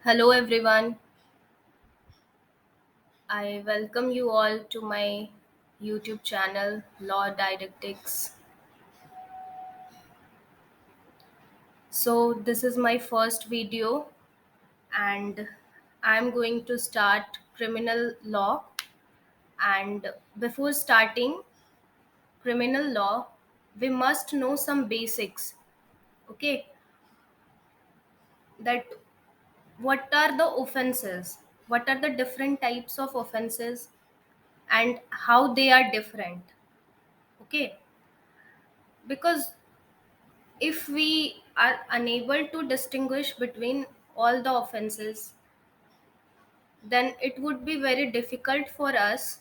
Hello everyone. I welcome you all to my YouTube channel Law Didactics. So this is my first video and I'm going to start criminal law, and before starting criminal law we must know some basics. Okay, that what are the offenses? What are the different types of offenses and how they are different? Okay, because if we are unable to distinguish between all the offenses, then it would be very difficult for us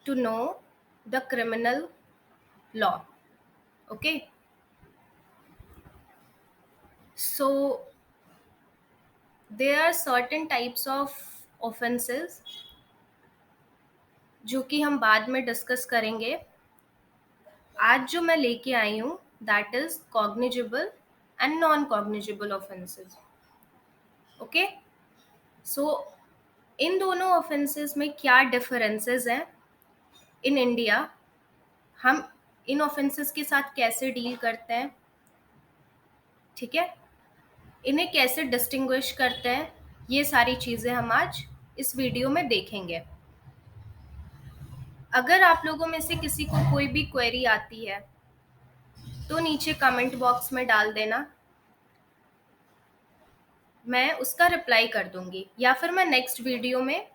to know the criminal law. Okay, so there are certain types of offenses जो कि हम बाद में discuss करेंगे. आज जो मैं लेके आई हूँ that is cognizable and non cognizable offences. Okay, so इन दोनों ऑफेंसेस में क्या डिफरेंसेस हैं इन इंडिया, हम इन ऑफेंसेस के साथ कैसे डील करते हैं, ठीक है, इन्हें कैसे डिस्टिंग्विश करते हैं, ये सारी चीज़ें हम आज इस वीडियो में देखेंगे. अगर आप लोगों में से किसी को कोई भी क्वेरी आती है तो नीचे कमेंट बॉक्स में डाल देना, मैं उसका रिप्लाई कर दूंगी या फिर मैं नेक्स्ट वीडियो में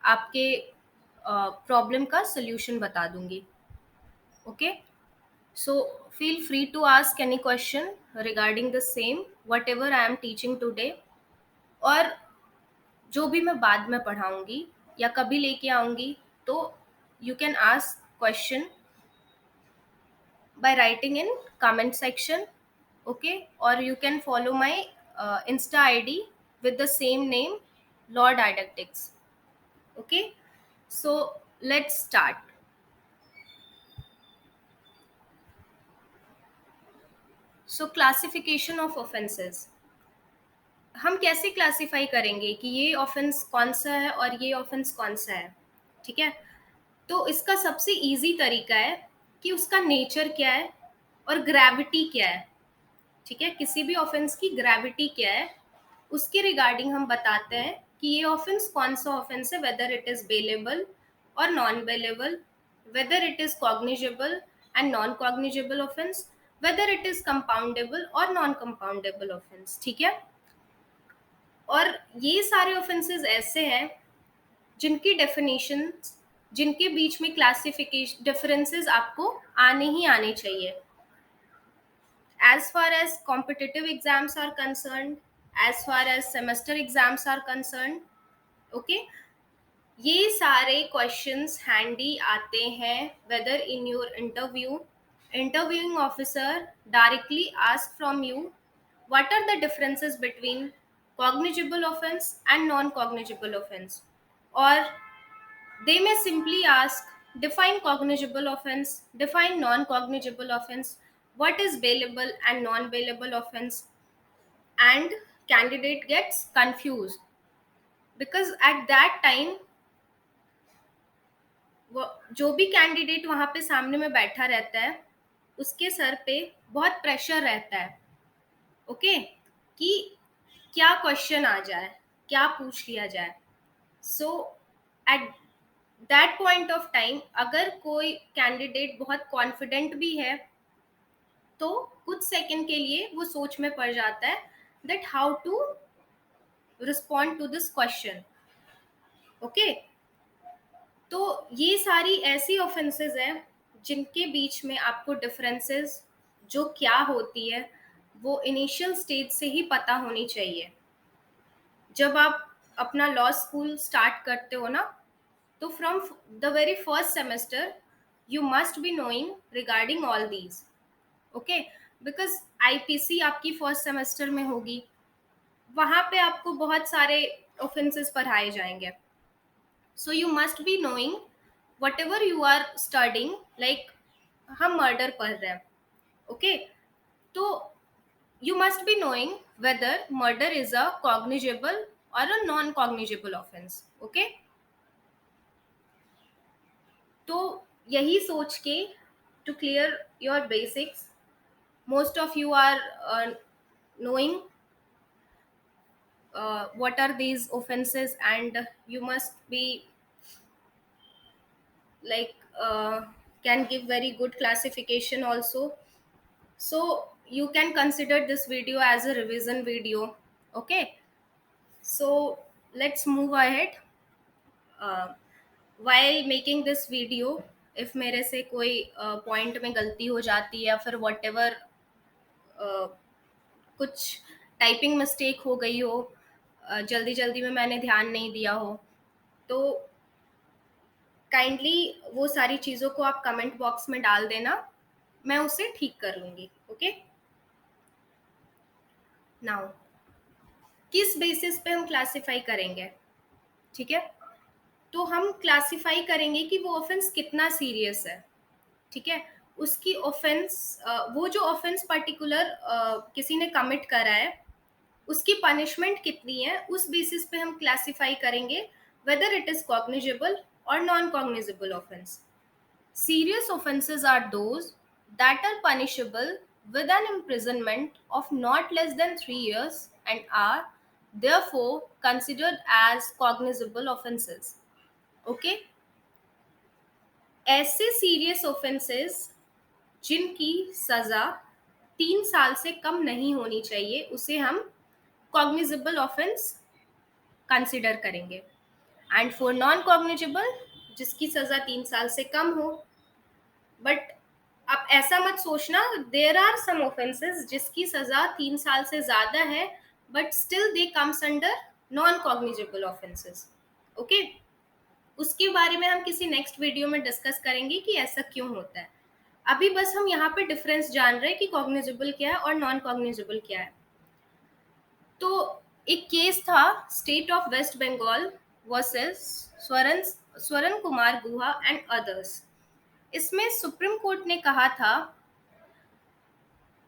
आपके प्रॉब्लम का सोल्यूशन बता दूंगी. Okay, so feel free to ask any question regarding the same whatever I am teaching today, और जो भी मैं बाद में पढ़ाऊंगी या कभी लेके आऊंगी तो you can ask question by writing in comment section. Okay, or you can follow my Insta ID with the same name, Law Didactics. Okay, so let's start. So classification of offenses, हम कैसे classify करेंगे कि ये offence कौन सा है और ये ऑफेंस कौन सा है, ठीक है. तो इसका सबसे इजी तरीका है कि उसका नेचर क्या है और ग्रेविटी क्या है, ठीक है. किसी भी ऑफेंस की ग्रेविटी क्या है उसके रिगार्डिंग हम बताते हैं कि ये ऑफेंस कौन सा ऑफेंस है, वेदर इट इज बेलेबल और non bailable, whether it is cognizable and non cognizable offence, whether it is compoundable और नॉन कंपाउंडेबल ऑफेंस, ठीक है. और ये सारे ऑफेंसेस ऐसे हैं जिनकी डेफिनेशन, जिनके बीच में क्लासिफिकेशन डिफरेंसेस आपको आने ही आने चाहिए. As far as competitive exams are concerned, as far as semester exams are concerned, okay, ये सारे क्वेश्चंस हैंडी आते हैं whether in your interview, interviewing officer directly ask from you what are the differences between cognizable offense and non cognizable offense, or they may simply ask define cognizable offense, define non cognizable offense, what is bailable and non bailable offense, and candidate gets confused because at that time जो भी candidate वहां पे सामने में बैठा रहता है उसके सर पे बहुत प्रेशर रहता है. ओके, कि क्या क्वेश्चन आ जाए, क्या पूछ लिया जाए. So at that point of time अगर कोई कैंडिडेट बहुत कॉन्फिडेंट भी है तो कुछ सेकंड के लिए वो सोच में पड़ जाता है that how to respond to this question. Okay, तो ये सारी ऐसी ऑफेंसेस हैं जिनके बीच में आपको डिफरेंसेस जो क्या होती है वो इनिशियल स्टेज से ही पता होनी चाहिए. जब आप अपना लॉ स्कूल स्टार्ट करते हो ना, तो from the very first semester you must be knowing regarding all these. Okay, because IPC आपकी फर्स्ट सेमेस्टर में होगी, वहां पे आपको बहुत सारे ऑफेंसेस पढ़ाए जाएंगे. So you must be knowing whatever you are studying, like हम मर्डर पढ़ रहे हैं. ओके, तो you must be knowing whether murder is a cognizable or a non cognizable offense. Okay, तो यही सोच के, to clear your basics, most of you are knowing what are these offenses, and you must be like can give very good classification also. So you can consider this video as a revision video. Okay, so let's move ahead. uh, while making this video, if मेरे से कोई point में गलती हो जाती है या फिर वट एवर कुछ टाइपिंग मिस्टेक हो गई हो, जल्दी जल्दी में मैंने ध्यान नहीं दिया हो, तो काइंडली वो सारी चीज़ों को आप कमेंट बॉक्स में डाल देना, मैं उसे ठीक कर लूँगी. ओके, नाउ किस बेसिस पे हम क्लासिफाई करेंगे? ठीक है, तो हम क्लासिफाई करेंगे कि वो ऑफेंस कितना सीरियस है. ठीक है, उसकी ऑफेंस, वो जो ऑफेंस पर्टिकुलर किसी ने कमिट करा है, उसकी पनिशमेंट कितनी है, उस बेसिस पे हम क्लासिफाई करेंगे वेदर इट इज कॉग्निजेबल और non cognizable offence. Serious offenses are those that are punishable with an imprisonment of not less than 3 years and are therefore considered as cognizable offenses. Okay? ऐसे serious offences जिनकी सजा 3 साल से कम नहीं होनी चाहिए, उसे हम कॉग्निजेबल ऑफेंस कंसिडर करेंगे. एंड फॉर नॉन कॉग्निजेबल, जिसकी सजा 3 साल से कम हो. बट आप ऐसा मत सोचना, देर आर सम ऑफेंसेस जिसकी सजा 3 साल से ज्यादा है but still they comes under non cognizable offences. Okay, उसके बारे में हम किसी नेक्स्ट वीडियो में डिस्कस करेंगे कि ऐसा क्यों होता है. अभी बस हम यहाँ पे डिफरेंस जान रहे हैं कि कॉग्निजेबल क्या है और नॉन कॉग्निजेबल क्या है. तो एक केस था state of West Bengal versus Swaran Kumar Guha and others. इसमें सुप्रीम कोर्ट ने कहा था,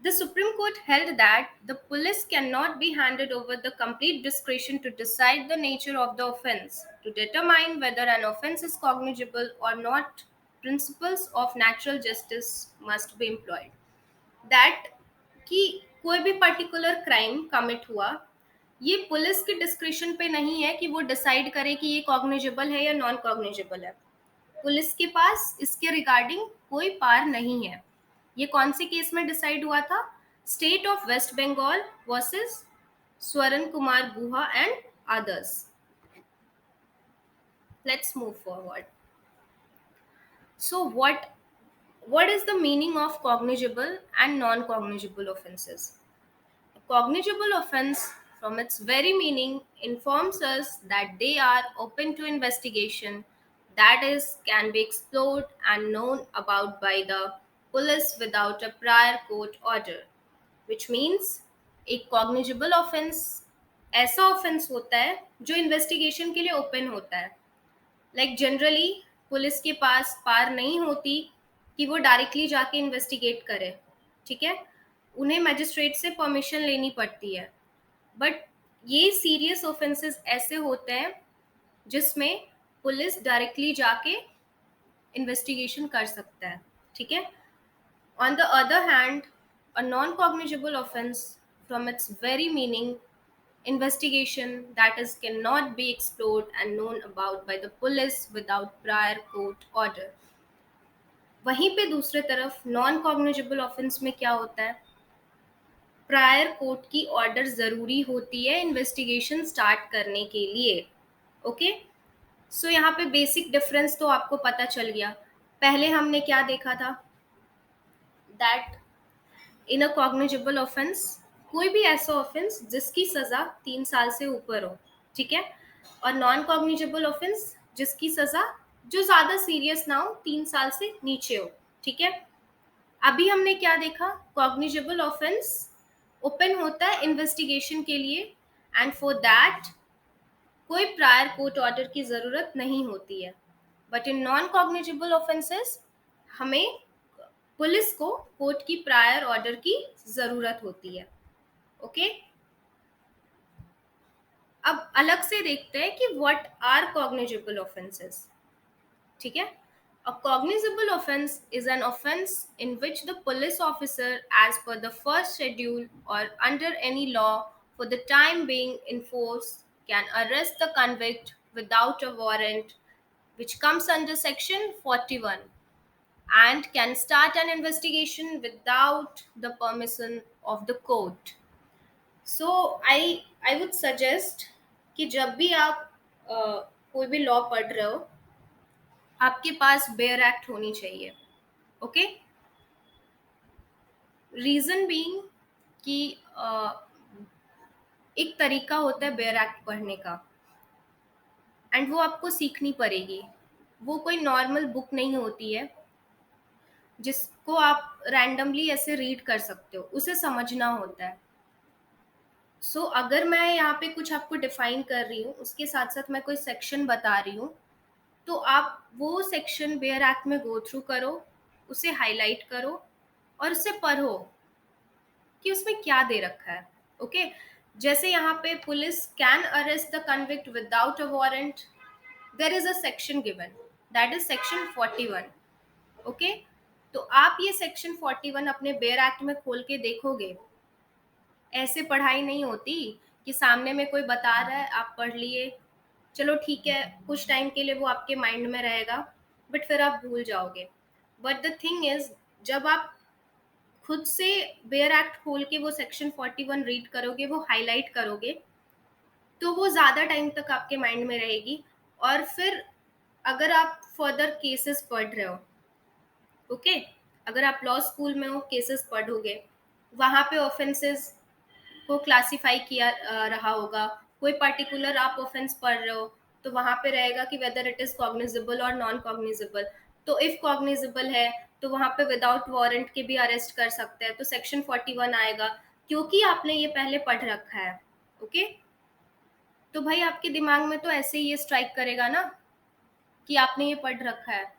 the Supreme Court held that the police cannot be handed over the complete discretion to decide the nature of the offense. To determine whether an offense is cognizable or not, principles of natural justice must be employed. That कि कोई भी particular crime commit हुआ, ये police की description पे नहीं है कि वो डिसाइड करे कि ये कॉग्निजेबल है या नॉन कॉग्निजेबल है. पुलिस के पास इसके रिगार्डिंग कोई पार नहीं है. ये कौन से केस में डिसाइड हुआ था? State of West Bengal versus Swaran Kumar Guha and others. Let's move forward. So what is the meaning of cognizable and non cognizable offenses? A cognizable offense, from its very meaning, informs us that they are open to investigation, that is, can be explored and known about by the police without a prior court order. Which means एक cognizable offense ऐसा offense होता है जो investigation के लिए open होता है. Like generally police के पास पार नहीं होती कि वो डायरेक्टली जाके इन्वेस्टिगेट करे. ठीक है, उन्हें मजिस्ट्रेट से परमिशन लेनी पड़ती है. बट ये सीरियस ऑफेंसेस ऐसे होते हैं जिसमें पुलिस डायरेक्टली जाके इन्वेस्टिगेशन कर सकता है. ठीक है, on the other hand, a non cognizable offence, from its very meaning, investigation that is cannot be explored and known about by the police without prior court order. वहीं पे दूसरे तरफ नॉन कॉग्निजेबल ऑफेंस में क्या होता है? Prior court की order जरूरी होती है इन्वेस्टिगेशन स्टार्ट करने के लिए. ओके, सो यहाँ पे बेसिक डिफरेंस तो आपको पता चल गया. पहले हमने क्या देखा था? That in a cognizable offence, कोई भी ऐसा ऑफेंस जिसकी सजा 3 साल से ऊपर हो. ठीक है, और नॉन कॉग्निजेबल ऑफेंस जिसकी सजा जो ज्यादा सीरियस ना हो, 3 साल से नीचे हो. ठीक है, अभी हमने क्या देखा? कॉग्निजेबल ऑफेंस ओपन होता है इन्वेस्टिगेशन के लिए, एंड फॉर दैट कोई प्रायर कोर्ट ऑर्डर की जरूरत नहीं होती है. But in non cognizable offences हमें पुलिस को कोर्ट की प्रायर ऑर्डर की जरूरत होती है. ओके, अब अलग से देखते हैं कि व्हाट आर कॉग्निजेबल ऑफेंसेस। ठीक है, a cognizable offense is an offense in which the police officer, as per the first schedule or under any law for the time being in force, can arrest the convict without a warrant, which comes under section 41, and can start an investigation without the permission of the court. So I would suggest कि जब भी आप कोई भी law पढ़ रहे हो, आपके पास बेयर एक्ट होनी चाहिए। ओके, रीजन बीइंग कि एक तरीका होता है बेयर एक्ट पढ़ने का, एंड वो आपको सीखनी पड़ेगी। वो कोई नॉर्मल बुक नहीं होती है जिसको आप रैंडमली ऐसे रीड कर सकते हो, उसे समझना होता है। सो अगर मैं यहाँ पे कुछ आपको डिफाइन कर रही हूँ, उसके साथ साथ मैं कोई सेक्शन बता रही हूँ, तो आप वो सेक्शन बेयर एक्ट में गो थ्रू करो, उसे हाईलाइट करो और उसे पढ़ो कि उसमें क्या दे रखा है। ओके, जैसे यहाँ पे police can arrest the convict without a warrant, there is a section given, that is section 41। Okay, तो आप ये सेक्शन 41 अपने बेयर एक्ट में खोल के देखोगे। ऐसे पढ़ाई नहीं होती कि सामने में कोई बता रहा है, आप पढ़ लिए, चलो ठीक है, कुछ टाइम के लिए वो आपके माइंड में रहेगा, बट फिर आप भूल जाओगे। बट द थिंग इज, जब आप खुद से बेयर एक्ट खोल के वो सेक्शन 41 रीड करोगे, वो हाईलाइट करोगे, तो वो ज़्यादा टाइम तक आपके माइंड में रहेगी। और फिर अगर आप फर्दर केसेस पढ़ रहे हो, ओके, अगर आप लॉ स्कूल में हो, केसेस पढ़ोगे, वहाँ पे ऑफेंसेस को क्लासिफाई किया रहा होगा। कोई पर्टिकुलर आप ऑफेंस पढ़ रहे हो, तो वहाँ पे रहेगा कि वेदर इट इज कॉग्निजेबल और नॉन कॉग्निजेबल। तो इफ कॉग्निजेबल है तो वहाँ पे विदाउट वारंट के भी अरेस्ट कर सकते हैं, तो सेक्शन 41 आएगा, क्योंकि आपने ये पहले पढ़ रखा है। ओके, तो भाई आपके दिमाग में तो ऐसे ही ये स्ट्राइक करेगा ना कि आपने ये पढ़ रखा है,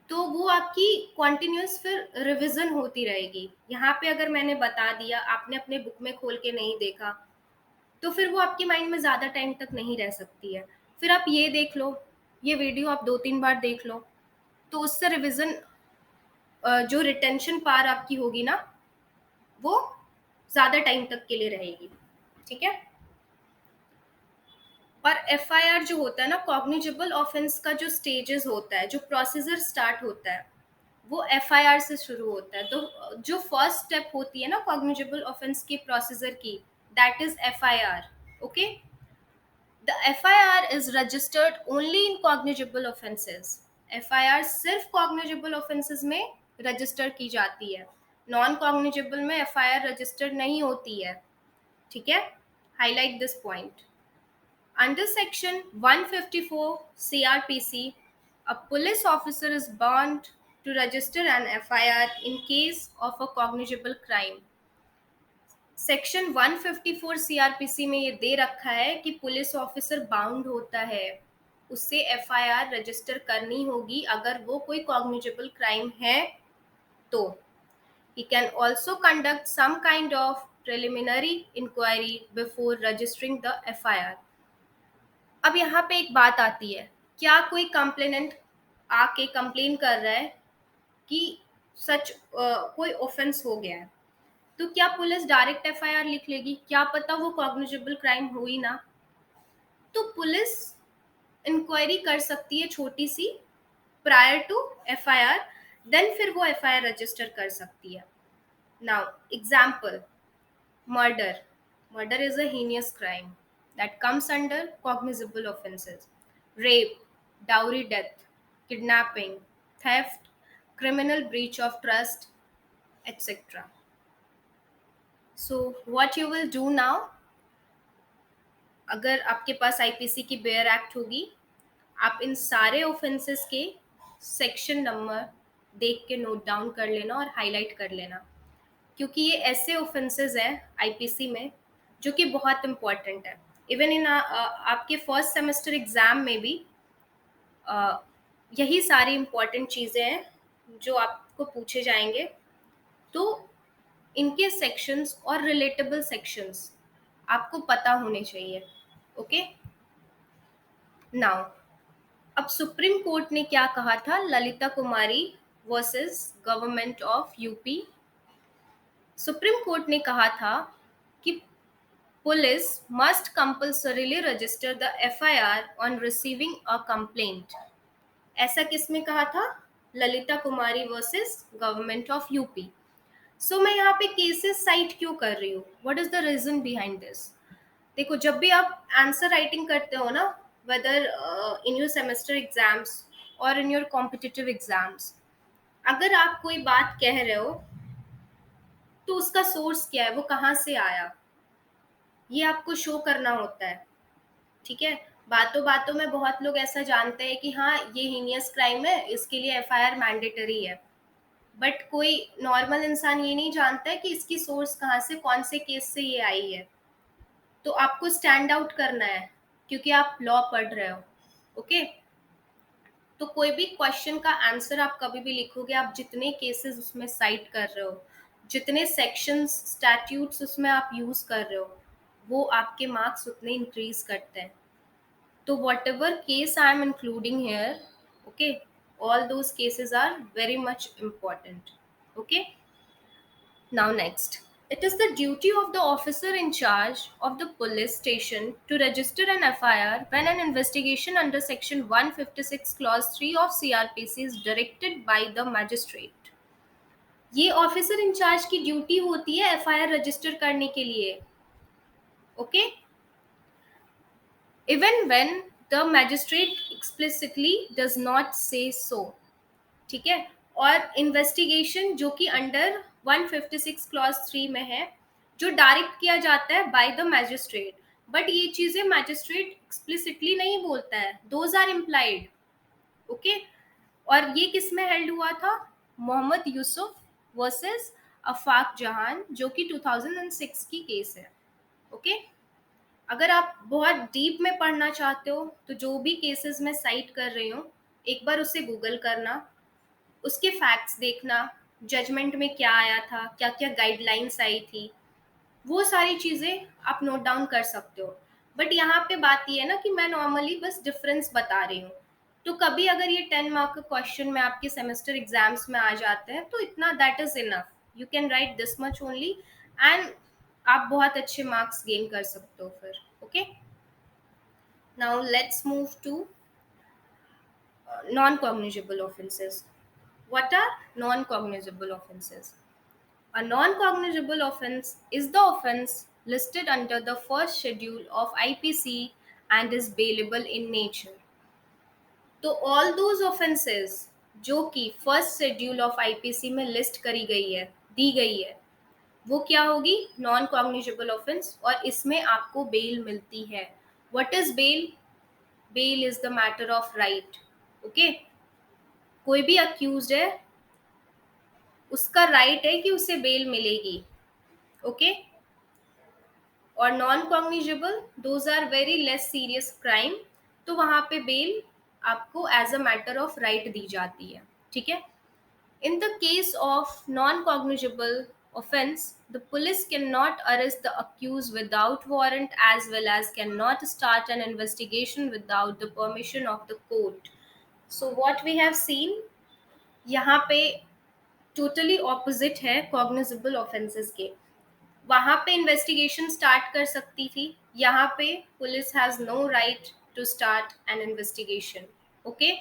तो वो आपकी कॉन्टिन्यूस फिर रिवीजन होती रहेगी। यहाँ पे अगर मैंने बता दिया, आपने अपने बुक में खोल के नहीं देखा, तो फिर वो आपके माइंड में ज़्यादा टाइम तक नहीं रह सकती है। फिर आप ये देख लो, ये वीडियो आप 2-3 बार देख लो, तो उससे रिवीजन, जो रिटेंशन पावर आपकी होगी ना, वो ज़्यादा टाइम तक के लिए रहेगी। ठीक है, और एफआईआर जो होता है ना, कॉग्निजेबल ऑफेंस का जो स्टेजेस होता है, जो प्रोसीजर स्टार्ट होता है, वो एफआईआर से शुरू होता है। तो जो फर्स्ट स्टेप होती है ना कॉग्निजेबल ऑफेंस की प्रोसीजर की, that is FIR. Okay, The FIR is registered only in cognizable offences. FIR सिर्फ cognizable offences में रजिस्टर की जाती है, नॉन कॉग्निजेबल में FIR रजिस्टर्ड नहीं होती है। ठीक है, highlight this point. Under section 154 CRPC, a police officer is bound to register an FIR in case of a cognizable crime. Section 154 CrPC में ये दे रखा है कि पुलिस ऑफिसर बाउंड होता है, उससे एफआईआर रजिस्टर करनी होगी अगर वो कोई कॉग्निजेबल क्राइम है तो। He can also conduct some kind of preliminary inquiry before registering the FIR. अब यहाँ पे एक बात आती है, क्या कोई कंप्लेनेंट आके कंप्लेन कर रहा है कि सच कोई ऑफेंस हो गया है, तो क्या पुलिस डायरेक्ट एफआईआर लिख लेगी? क्या पता वो कॉग्निजेबल क्राइम हुई ना, तो पुलिस इंक्वायरी कर सकती है छोटी सी प्रायर टू एफआईआर, देन फिर वो एफआईआर रजिस्टर कर सकती है। Now example, murder. Murder is a heinous crime that comes under cognizable offences. Rape, dowry death, kidnapping, theft, criminal breach of trust, etc. So what you will do now, अगर आपके पास IPC की bare act होगी, आप इन सारे offences के section number देख के note down कर लेना और हाईलाइट कर लेना, क्योंकि ये ऐसे ऑफेंसेस हैं आईपीसी में जो कि बहुत इम्पॉर्टेंट है। इवन इन आपके फर्स्ट सेमेस्टर एग्जाम में भी यही सारी इम्पॉर्टेंट चीज़ें हैं जो आपको पूछे जाएंगे। तो इनके सेक्शंस और रिलेटेबल सेक्शंस आपको पता होने चाहिए। ओके, नाउ अब सुप्रीम कोर्ट ने क्या कहा था Lalita Kumari versus government of UP. Supreme court ने कहा था कि police must compulsorily register the FIR on receiving a complaint. ऐसा किसमें कहा था? Lalita Kumari versus government of UP. सो मैं यहाँ पे केसेस साइट क्यों कर रही हूँ? What is the reason behind this? देखो, जब भी आप आंसर राइटिंग करते हो ना, weather in your semester exams और इन योर कॉम्पिटिटिव एग्जाम्स, अगर आप कोई बात कह रहे हो तो उसका सोर्स क्या है, वो कहाँ से आया, ये आपको शो करना होता है। ठीक है, बातों बातों में बहुत लोग ऐसा जानते हैं कि हाँ ये हीनियस क्राइम है, इसके लिए एफआईआर मैंडेटरी है, बट कोई नॉर्मल इंसान ये नहीं जानता है कि इसकी सोर्स कहाँ से, कौन से केस से ये आई है। तो आपको स्टैंड आउट करना है क्योंकि आप लॉ पढ़ रहे हो। ओके, तो कोई भी क्वेश्चन का आंसर आप कभी भी लिखोगे, आप जितने केसेस उसमें साइट कर रहे हो, जितने सेक्शंस स्टैट्यूट्स उसमें आप यूज कर रहे हो, वो आपके मार्क्स उतने इंक्रीज करते हैं। तो whatever case I am including here, okay, all those cases are very much important. Okay, now next, it is the duty of the officer in charge of the police station to register an FIR when an investigation under section 156 clause 3 of CRPC is directed by the magistrate. ये officer in charge की duty होती है FIR register करने के लिए। Okay, even when the magistrate explicitly does not से सो। ठीक है, और इन्वेस्टिगेशन जो कि अंडर 156 क्लॉज 3 में है, जो डायरेक्ट किया जाता है बाय द मैजिस्ट्रेट, बट ये चीजें मैजिस्ट्रेट एक्सप्लिसिटली नहीं बोलता है, दोज आर इम्प्लाइड। ओके, और ये किस में हेल्ड हुआ था? मोहम्मद यूसुफ वर्सेस अफाक जहान, जो कि 2006 की केस है। ओके, अगर आप बहुत डीप में पढ़ना चाहते हो तो जो भी केसेस मैं साइट कर रही हूँ, एक बार उसे गूगल करना, उसके फैक्ट्स देखना, जजमेंट में क्या आया था, क्या क्या गाइडलाइंस आई थी, वो सारी चीज़ें आप नोट डाउन कर सकते हो। बट यहाँ पे बात ये है ना कि मैं नॉर्मली बस डिफरेंस बता रही हूँ। तो कभी अगर ये 10 मार्क का क्वेश्चन में आपके सेमेस्टर एग्जाम्स में आ जाते हैं तो इतना that is enough, you can write this much only, and आप बहुत अच्छे मार्क्स गेन कर सकते हो फिर। Okay, now let's move to non-cognizable offenses. What are non-cognizable offenses? A non-cognizable offense is the offense listed under the first schedule of IPC and is bailable in nature. तो all those offenses जो कि first schedule of IPC में list करी गई है, दी गई है, वो क्या होगी? नॉन कॉग्निजेबल ऑफेंस, और इसमें आपको बेल मिलती है। What is bail? Bail is the matter of right. Okay, कोई भी अक्यूज्ड है, उसका राइट है कि उसे बेल मिलेगी। ओके, और non cognizable, those are very less serious crime, तो वहां पे बेल आपको as a matter of right दी जाती है। ठीक है, in the case of non cognizable offense, the police cannot arrest the accused without warrant, as well as cannot start an investigation without the permission of the court. So what we have seen, यहाँ पे totally opposite है cognizable offences के। वहां पे investigation start कर सकती थी, यहाँ पे police has no right to start an investigation. Okay,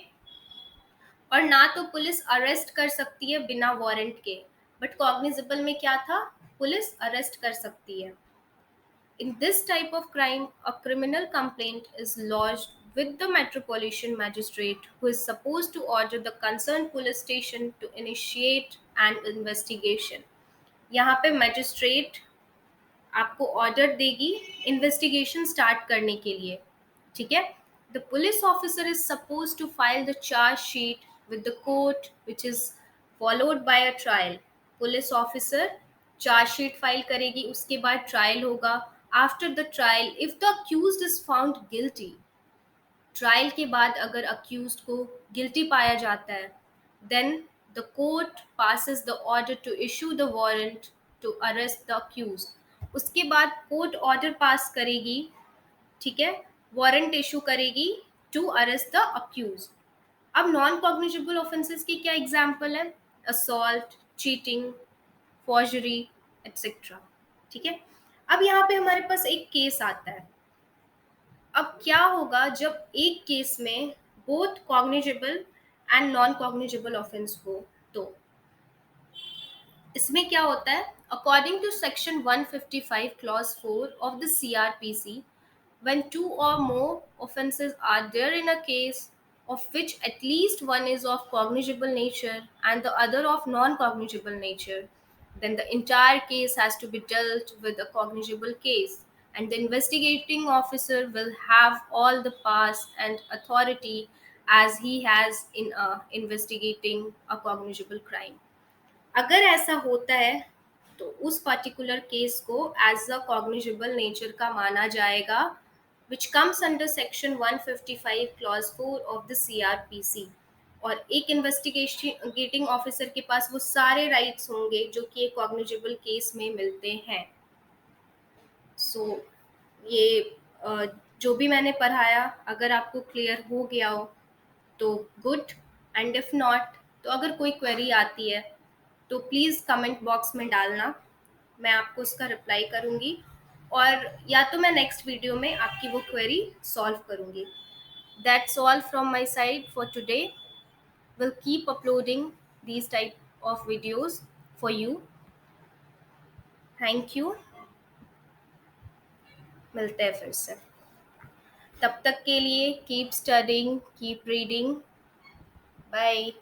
और ना तो पुलिस अरेस्ट कर सकती है बिना वारंट के, बट कॉग्निजेबल में क्या था? पुलिस अरेस्ट कर सकती है। In this type of crime, a criminal complaint is lodged with the Metropolitan Magistrate, who is supposed to order the concerned police station to initiate an investigation. यहाँ पे magistrate आपको order देगी investigation start करने के लिए। ठीक है, the police officer is suppose to file the charge sheet with the court which is followed by a trial. Police officer charge sheet file करेगी, उसके बाद ट्रायल होगा। After the trial, if the accused is found guilty, trial के बाद अगर accused को guilty पाया जाता है, then the court passes the order to issue the warrant to arrest the accused. उसके बाद कोर्ट ऑर्डर पास करेगी, ठीक है, वारंट इशू करेगी टू अरेस्ट द अक्यूज्ड। अब नॉन कॉग्निजेबल ऑफेंसेस के क्या एग्जाम्पल है? Assault, cheating, forgery, etcetera. ठीक है। अब यहाँ पे हमारे पास एक केस आता है। अब क्या होगा जब एक केस में both cognizable and non cognizable offence हो? तो इसमें क्या होता है? According to section 155 clause 4 of the CrPC, when two or more offences are there in a case of which at least one is of cognizable nature and the other of non-cognizable nature, then the entire case has to be dealt with a cognizable case, and the investigating officer will have all the powers and authority as he has in investigating a cognizable crime. अगर ऐसा होता है तो उस particular case को as a cognizable nature का माना जाएगा, which comes under section 155 clause 4 of the CrPC. और एक इन्वेस्टिगेटिंग ऑफिसर के पास वो सारे राइट्स होंगे जो कि एक कॉग्निजेबल केस में मिलते हैं। सो ये जो भी मैंने पढ़ाया अगर आपको क्लियर हो गया हो तो गुड, एंड इफ नॉट तो अगर कोई क्वेरी आती है तो प्लीज़ कमेंट बॉक्स में डालना, मैं आपको उसका रिप्लाई करूँगी, और या तो मैं नेक्स्ट वीडियो में आपकी वो क्वेरी सॉल्व करूँगी। That's all from my side for today. Will keep uploading these type of videos for you. Thank you. मिलते हैं फिर से। तब तक के लिए keep studying, keep reading. Bye.